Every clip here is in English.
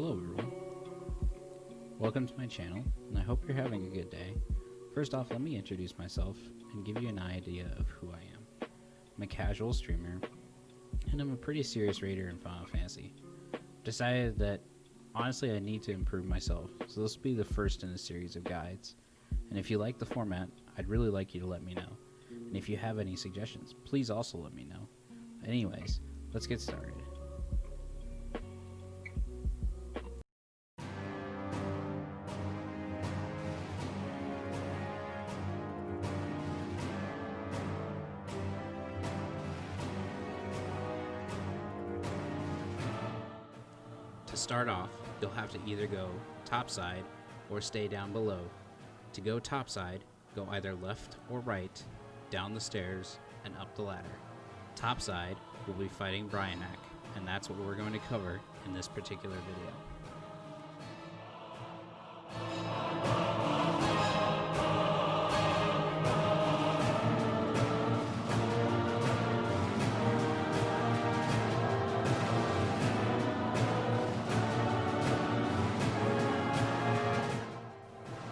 Hello everyone, welcome to my channel, and I hope you're having a good day. First off, let me introduce myself and give you an idea of who I am. I'm a casual streamer, and I'm a pretty serious raider in Final Fantasy. Decided that, honestly, I need to improve myself, so this will be the first in a series of guides. And if you like the format, I'd really like you to let me know. And if you have any suggestions, please also let me know. Anyways, let's get started. To start off, you'll have to either go topside or stay down below. To go topside, go either left or right, down the stairs, and up the ladder. Topside, we'll be fighting Brionac, and that's what we're going to cover in this particular video.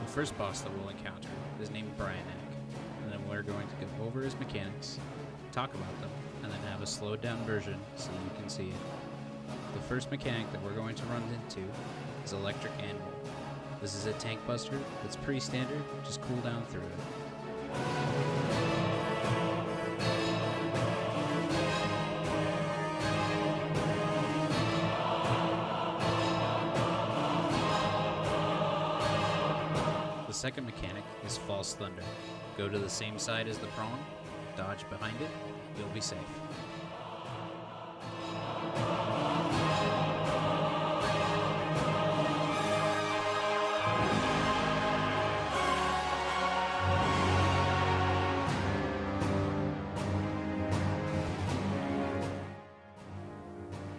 The first boss that we'll encounter is named Brionac, and then we're going to go over his mechanics, talk about them, and then have a slowed down version so you can see it. The first mechanic that we're going to run into is Electric Anvil. This is a tank buster that's pretty standard, just cool down through it. The second mechanic is False Thunder. Go to the same side as the prong, dodge behind it, you'll be safe.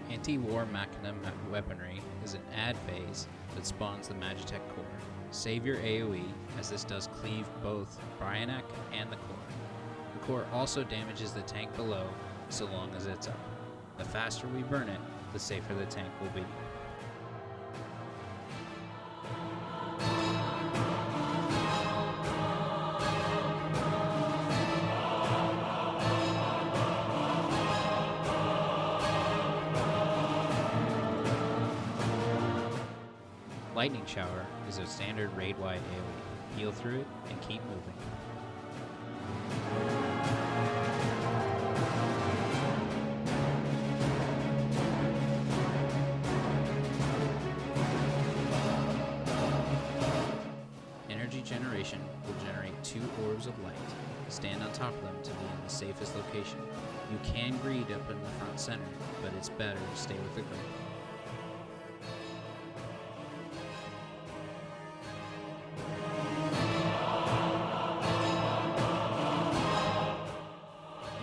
Anti-War Machina weaponry is an add phase that spawns the Magitech core. Save your AoE, as this does cleave both Brionac and the core. The core also damages the tank below, so long as it's up. The faster we burn it, the safer the tank will be. Lightning Shower is a standard raid-wide AoE. Heal through it and keep moving. Energy generation will generate 2 orbs of light. Stand on top of them to be in the safest location. You can greed up in the front center, but it's better to stay with the grid.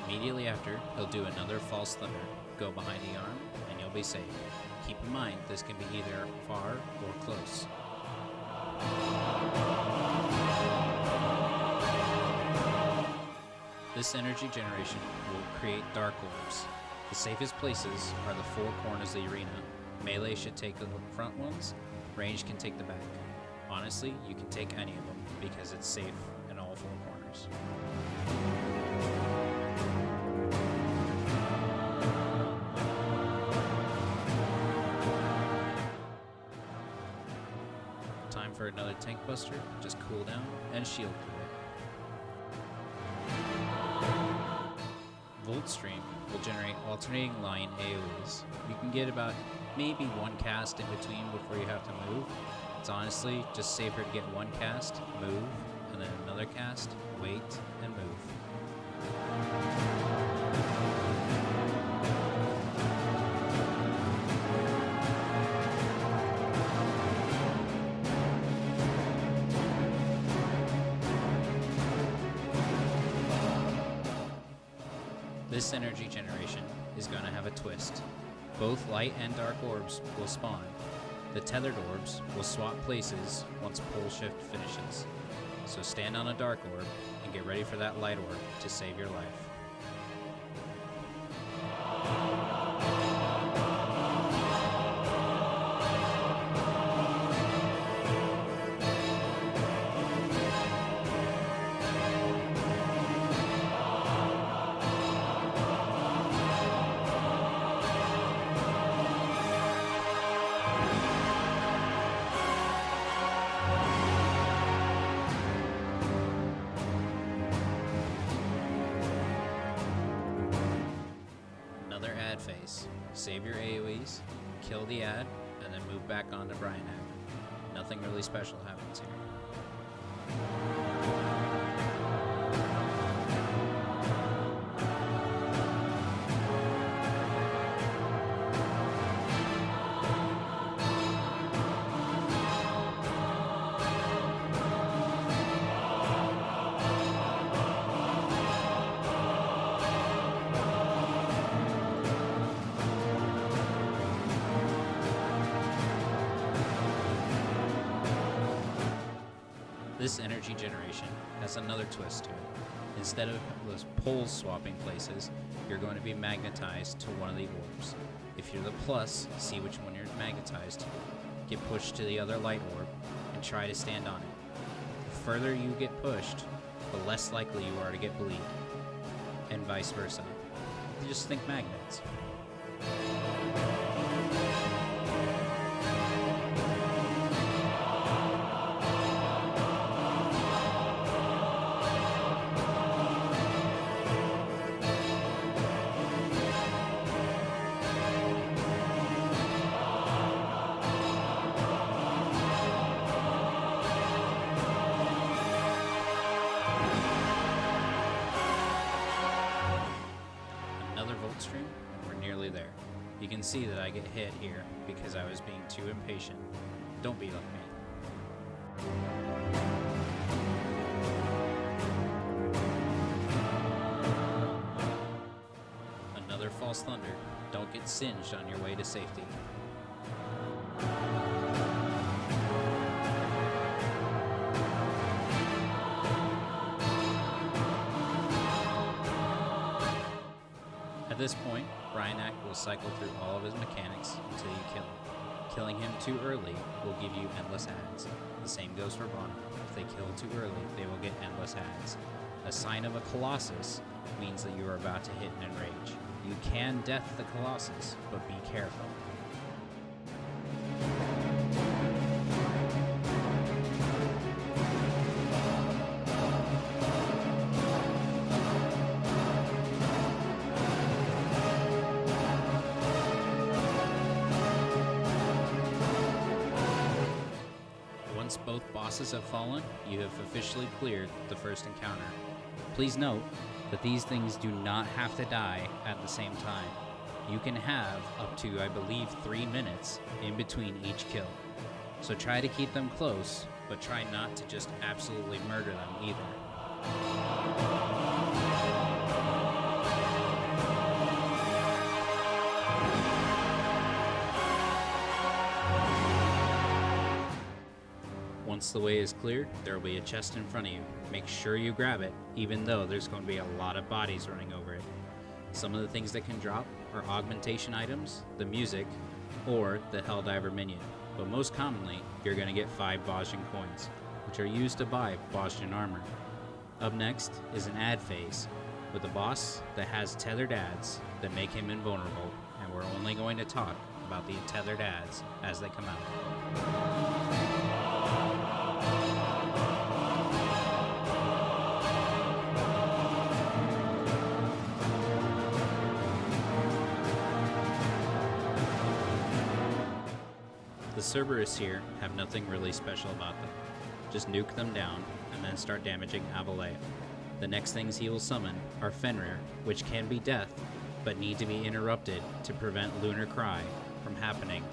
Immediately after, he'll do another False Thunder. Go behind the arm, and you'll be safe. Keep in mind, this can be either far or close. This energy generation will create Dark Orbs. The safest places are the 4 corners of the arena. Melee should take the front ones, range can take the back. Honestly, you can take any of them, because it's safe in all 4 corners. Time for another tank buster, just cool down and shield through it. Volt Stream will generate alternating line AoEs. You can get about maybe 1 cast in between before you have to move. It's honestly just safer to get 1 cast, move, and then another cast, wait, and move. This energy generation is going to have a twist. Both light and dark orbs will spawn. The tethered orbs will swap places once pole shift finishes. So stand on a dark orb and get ready for that light orb to save your life. twice. Save your AoEs, kill the ad, and then move back on to Brionac. Nothing really special happens here. This energy generation has another twist to it. Instead of those poles swapping places, you're going to be magnetized to one of the orbs. If you're the plus, see which one you're magnetized to. Get pushed to the other light orb and try to stand on it. The further you get pushed, the less likely you are to get bleed, and vice versa. Just think magnets. Stream, and we're nearly there. You can see that I get hit here because I was being too impatient. Don't be like me. Another false thunder. Don't get singed on your way to safety. At this point, Brionac will cycle through all of his mechanics until you kill him. Killing him too early will give you endless ads. The same goes for Brionac. If they kill too early, they will get endless ads. A sign of a Colossus means that you are about to hit an enrage. You can death the Colossus, but be careful. Once both bosses have fallen, you have officially cleared the first encounter. Please note that these things do not have to die at the same time. You can have up to, I believe, 3 minutes in between each kill. So try to keep them close, but try not to just absolutely murder them either. Once the way is cleared, there will be a chest in front of you. Make sure you grab it, even though there's going to be a lot of bodies running over it. Some of the things that can drop are augmentation items, the music, or the Helldiver minion. But most commonly, you're going to get 5 Bosjan coins, which are used to buy Bosjan armor. Up next is an ad phase, with a boss that has tethered ads that make him invulnerable, and we're only going to talk about the tethered ads as they come out. The Cerberus here have nothing really special about them. Just nuke them down and then start damaging Avalea. The next things he will summon are Fenrir, which can be death, but need to be interrupted to prevent Lunar Cry from happening.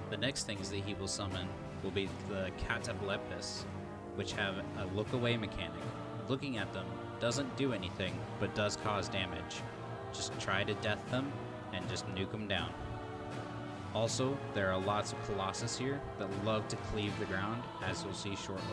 The next things that he will summon will be the Cataplepis, which have a look-away mechanic. Looking at them doesn't do anything, but does cause damage. Just try to death them and just nuke them down. Also, there are lots of Colossus here that love to cleave the ground, as you'll see shortly.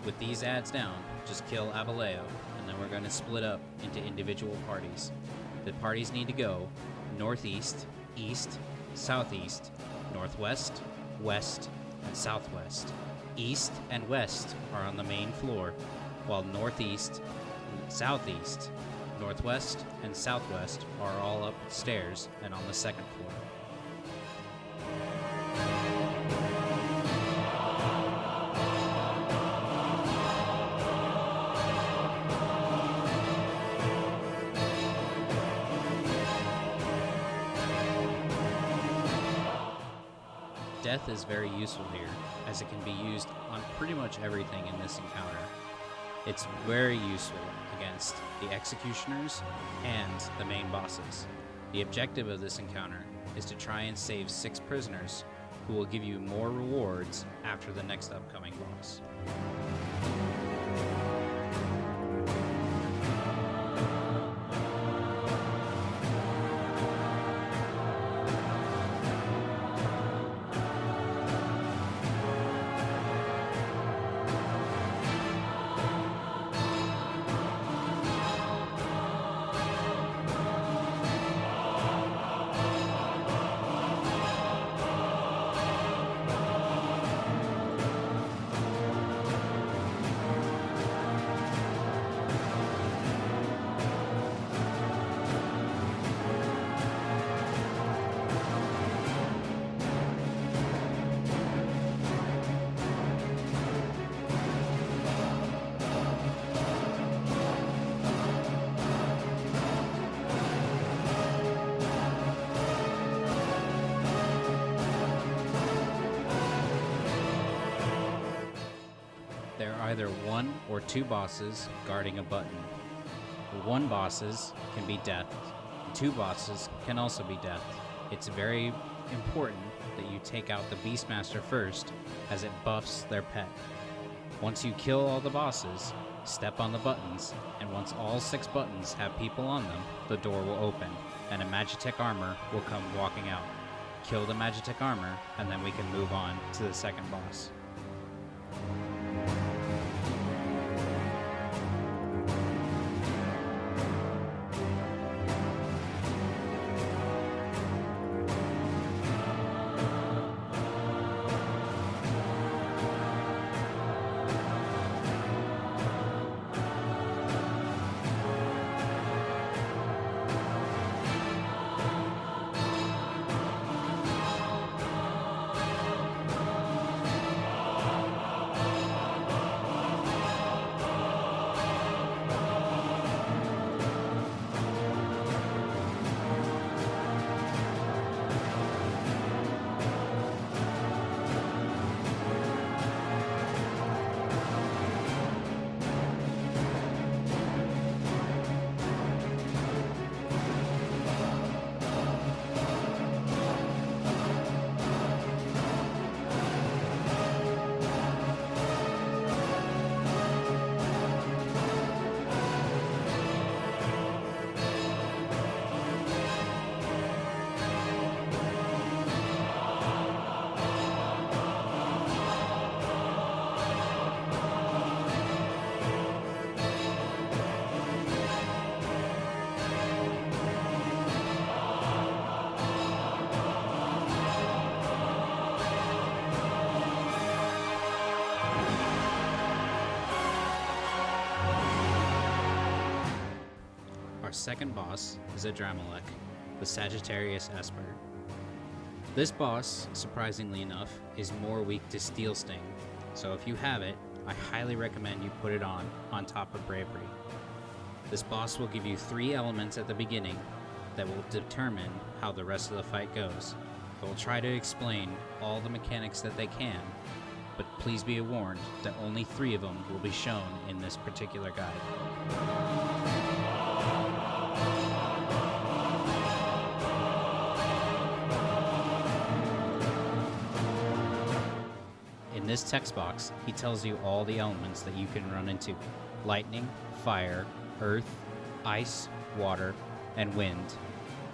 With these adds down, just kill Avaleo, and then we're going to split up into individual parties. The parties need to go northeast, east, southeast, northwest, west, and southwest. East and west are on the main floor, while northeast, southeast, northwest, and southwest are all upstairs and on the second floor. Death is very useful here, as it can be used on pretty much everything in this encounter. It's very useful against the executioners and the main bosses. The objective of this encounter is to try and save 6 prisoners, who will give you more rewards after the next upcoming boss. There are either 1 or 2 bosses guarding a button. 1 bosses can be deathed, and 2 bosses can also be deathed. It's very important that you take out the Beastmaster first, as it buffs their pet. Once you kill all the bosses, step on the buttons, and once all 6 buttons have people on them, the door will open, and a Magitech armor will come walking out. Kill the Magitech armor, and then we can move on to the second boss. Our second boss is a Dramelech, the Sagittarius Esper. This boss, surprisingly enough, is more weak to Steel Sting, so if you have it, I highly recommend you put it on top of Bravery. This boss will give you 3 elements at the beginning that will determine how the rest of the fight goes. I will try to explain all the mechanics that they can, but please be warned that only 3 of them will be shown in this particular guide. In this text box, he tells you all the elements that you can run into: lightning, fire, earth, ice, water, and wind.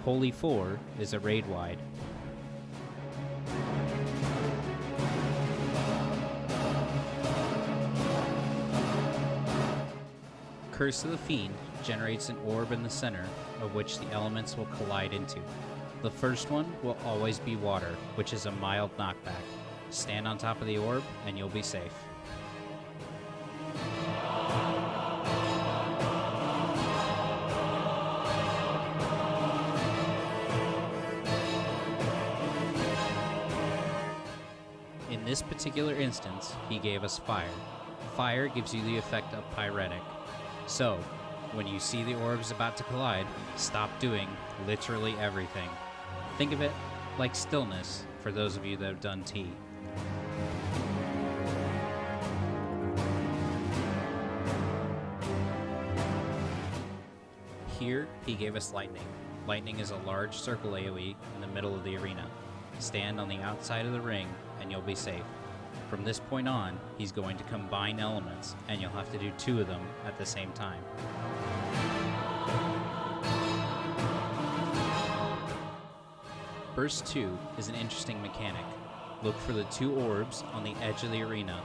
Holy 4 is a raid wide. Curse of the Fiend generates an orb in the center, of which the elements will collide into. The first one will always be water, which is a mild knockback. Stand on top of the orb and you'll be safe. In this particular instance, he gave us fire. Fire gives you the effect of pyretic. So, when you see the orbs about to collide, stop doing literally everything. Think of it like stillness for those of you that have done tea. Here, he gave us lightning. Lightning is a large circle AoE in the middle of the arena. Stand on the outside of the ring and you'll be safe. From this point on, he's going to combine elements, and you'll have to do 2 of them at the same time. Burst 2 is an interesting mechanic. Look for the 2 orbs on the edge of the arena,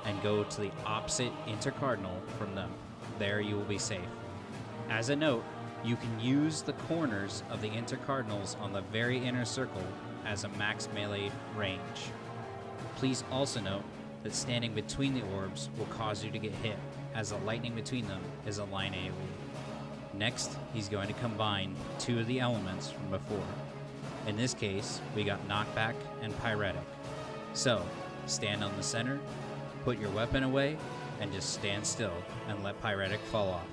and go to the opposite intercardinal from them. There you will be safe. As a note, you can use the corners of the intercardinals on the very inner circle as a max melee range. Please also note that standing between the orbs will cause you to get hit, as the lightning between them is a line AoE. Next, he's going to combine 2 of the elements from before. In this case, we got knockback and pyretic. So, stand on the center, put your weapon away, and just stand still and let pyretic fall off.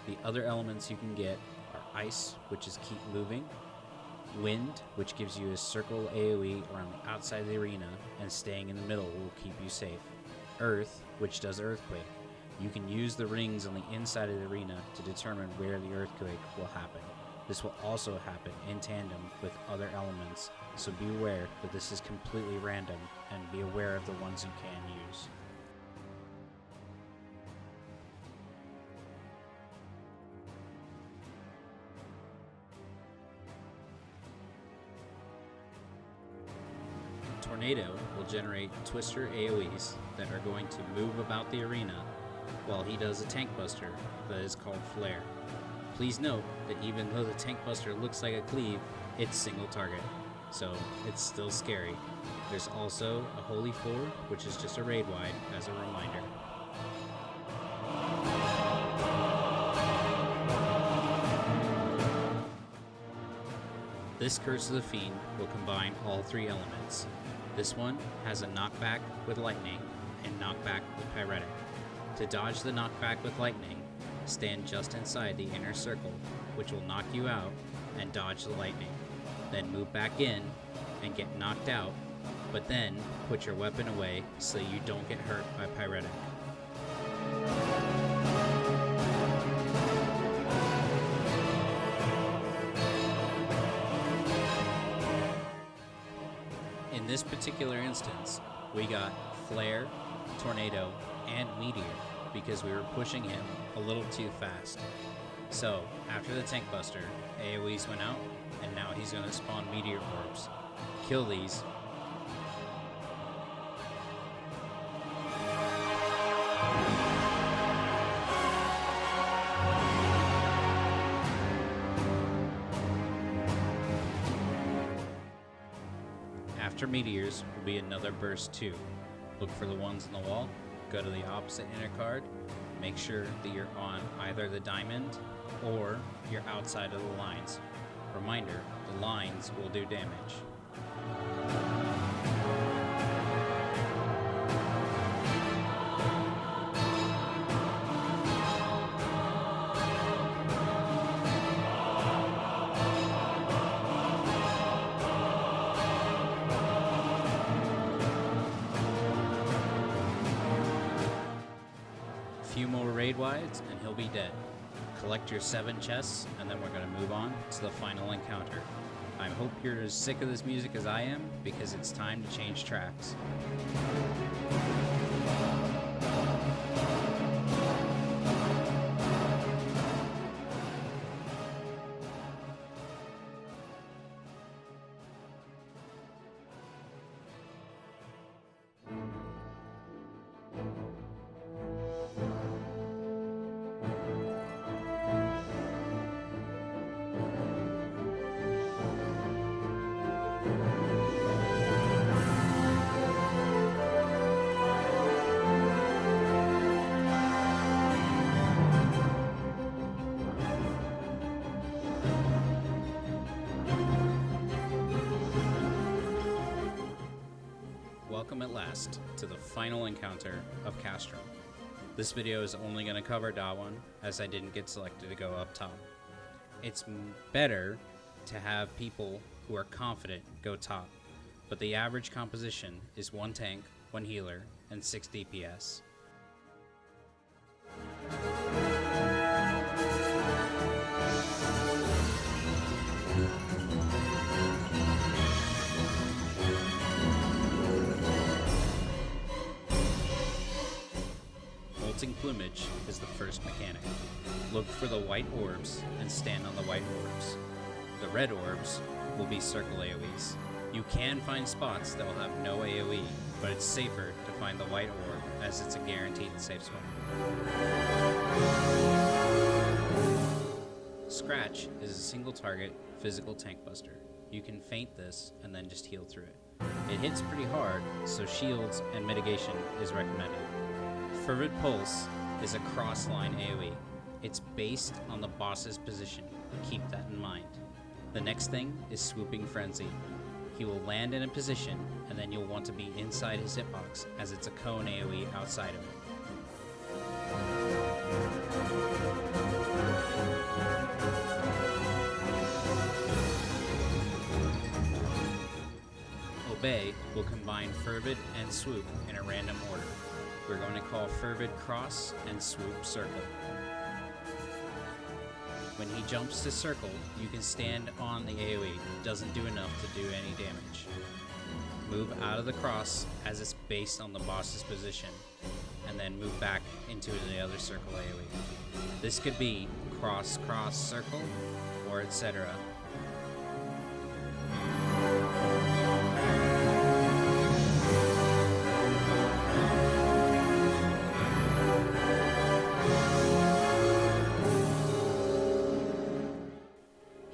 The other elements you can get are ice, which is keep moving, wind, which gives you a circle AoE around the outside of the arena, and staying in the middle will keep you safe. Earth, which does earthquake. You can use the rings on the inside of the arena to determine where the earthquake will happen. This will also happen in tandem with other elements, so be aware that this is completely random, and be aware of the ones you can use. Tornado will generate Twister AoEs that are going to move about the arena, while he does a Tank Buster that is called Flare. Please note that even though the Tank Buster looks like a cleave, it's single target, so it's still scary. There's also a Holy 4, which is just a raid wide as a reminder. This Curse of the Fiend will combine all 3 elements. This one has a knockback with lightning and knockback with pyretic. To dodge the knockback with lightning, stand just inside the inner circle, which will knock you out, and dodge the lightning. Then move back in and get knocked out, but then put your weapon away so you don't get hurt by pyretic. In this particular instance, we got Flare, Tornado, and Meteor because we were pushing him a little too fast. So, after the Tank Buster, AoEs went out, and now he's going to spawn Meteor Orbs. Kill these. After Meteors will be another Burst 2. Look for the ones on the wall, go to the opposite inner card, make sure that you're on either the diamond or you're outside of the lines. Reminder, the lines will do damage. Few more raid wides and he'll be dead. Collect your 7 chests, and then we're going to move on to the final encounter. I hope you're as sick of this music as I am, because it's time to change tracks. Welcome at last to the final encounter of Castrum. This video is only going to cover Dawon, as I didn't get selected to go up top. It's better to have people who are confident go top, but the average composition is 1 tank, 1 healer, and 6 DPS. Molting Plumage is the first mechanic. Look for the white orbs and stand on the white orbs. The red orbs will be circle AoEs. You can find spots that will have no AoE, but it's safer to find the white orb as it's a guaranteed safe spot. Scratch is a single target physical tank buster. You can feint this and then just heal through it. It hits pretty hard, so shields and mitigation is recommended. Fervid Pulse is a cross-line AoE. It's based on the boss's position. Keep that in mind. The next thing is Swooping Frenzy. He will land in a position, and then you'll want to be inside his hitbox, as it's a cone AoE outside of it. Obey will combine Fervid and Swoop in a random order. We're going to call Fervid Cross and Swoop Circle. When he jumps to circle, you can stand on the AoE. It doesn't do enough to do any damage. Move out of the cross as it's based on the boss's position, and then move back into the other circle AoE. This could be cross, cross, circle, or etc.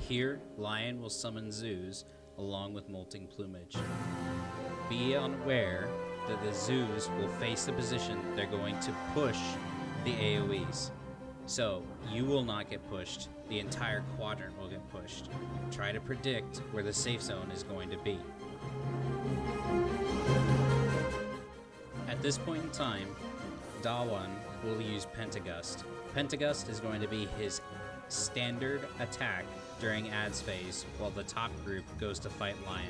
Here, Lion will summon zoos along with Molting Plumage. Be unaware that the zoos will face the position they're going to push the AoEs. So, you will not get pushed, the entire quadrant will get pushed. Try to predict where the safe zone is going to be. At this point in time, Dawon will use Pentagust. Pentagust is going to be his standard attack during ads phase, while the top group goes to fight Lion.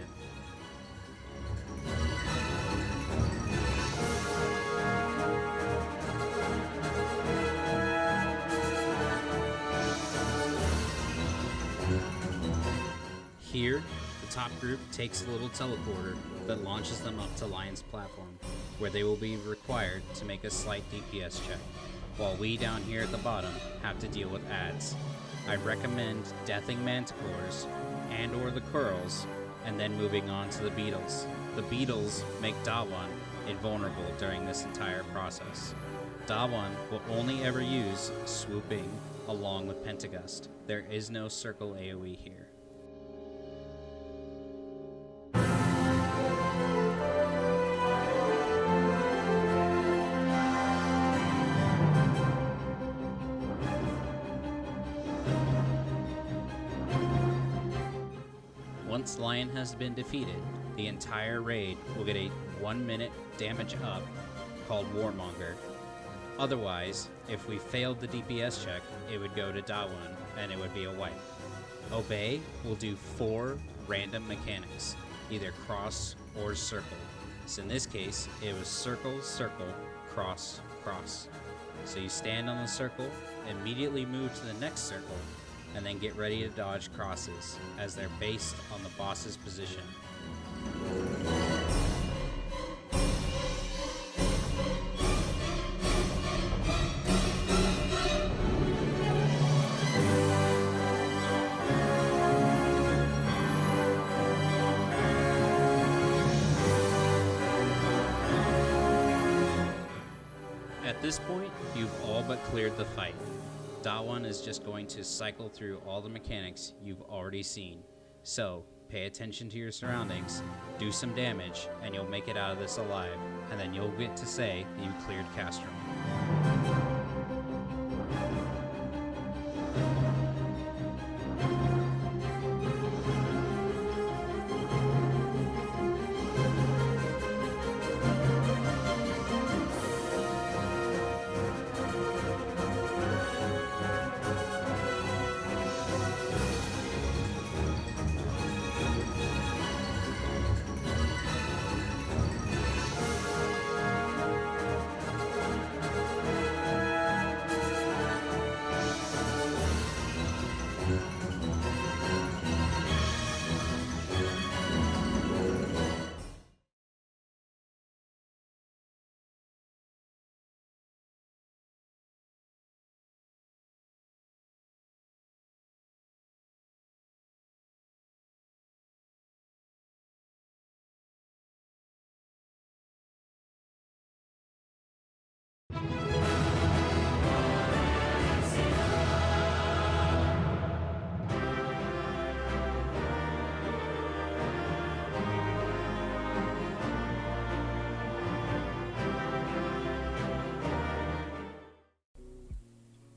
Here, the top group takes a little teleporter that launches them up to Lion's platform, where they will be required to make a slight DPS check, while we down here at the bottom have to deal with ads. I recommend deathing Manticores and or the Curls, and then moving on to the Beetles. The Beetles make Dawon invulnerable during this entire process. Dawon will only ever use Swooping along with Pentagust. There is no circle AoE here. Once Lion has been defeated, the entire raid will get a 1-minute damage up called Warmonger. Otherwise, if we failed the DPS check, it would go to Dawon and it would be a wipe. Obey will do 4 random mechanics, either cross or circle. So in this case, it was circle, circle, cross, cross. So you stand on the circle immediately move to the next circle and then get ready to dodge crosses, as they're based on the boss's position. At this point, you've all but cleared the fight. Dawon is just going to cycle through all the mechanics you've already seen. So, pay attention to your surroundings, do some damage, and you'll make it out of this alive, and then you'll get to say that you cleared Castrum.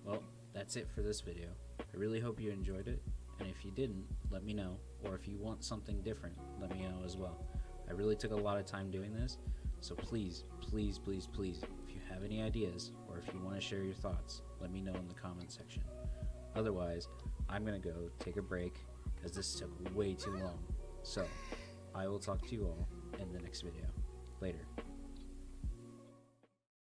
Well, that's it for this video. I really hope you enjoyed it, and if you didn't, let me know, or if you want something different, let me know as well. I really took a lot of time doing this, so please, please, please, please, if you have any ideas, or if you want to share your thoughts, let me know in the comment section. Otherwise, I'm going to go take a break, as this took way too long. So, I will talk to you all in the next video. Later.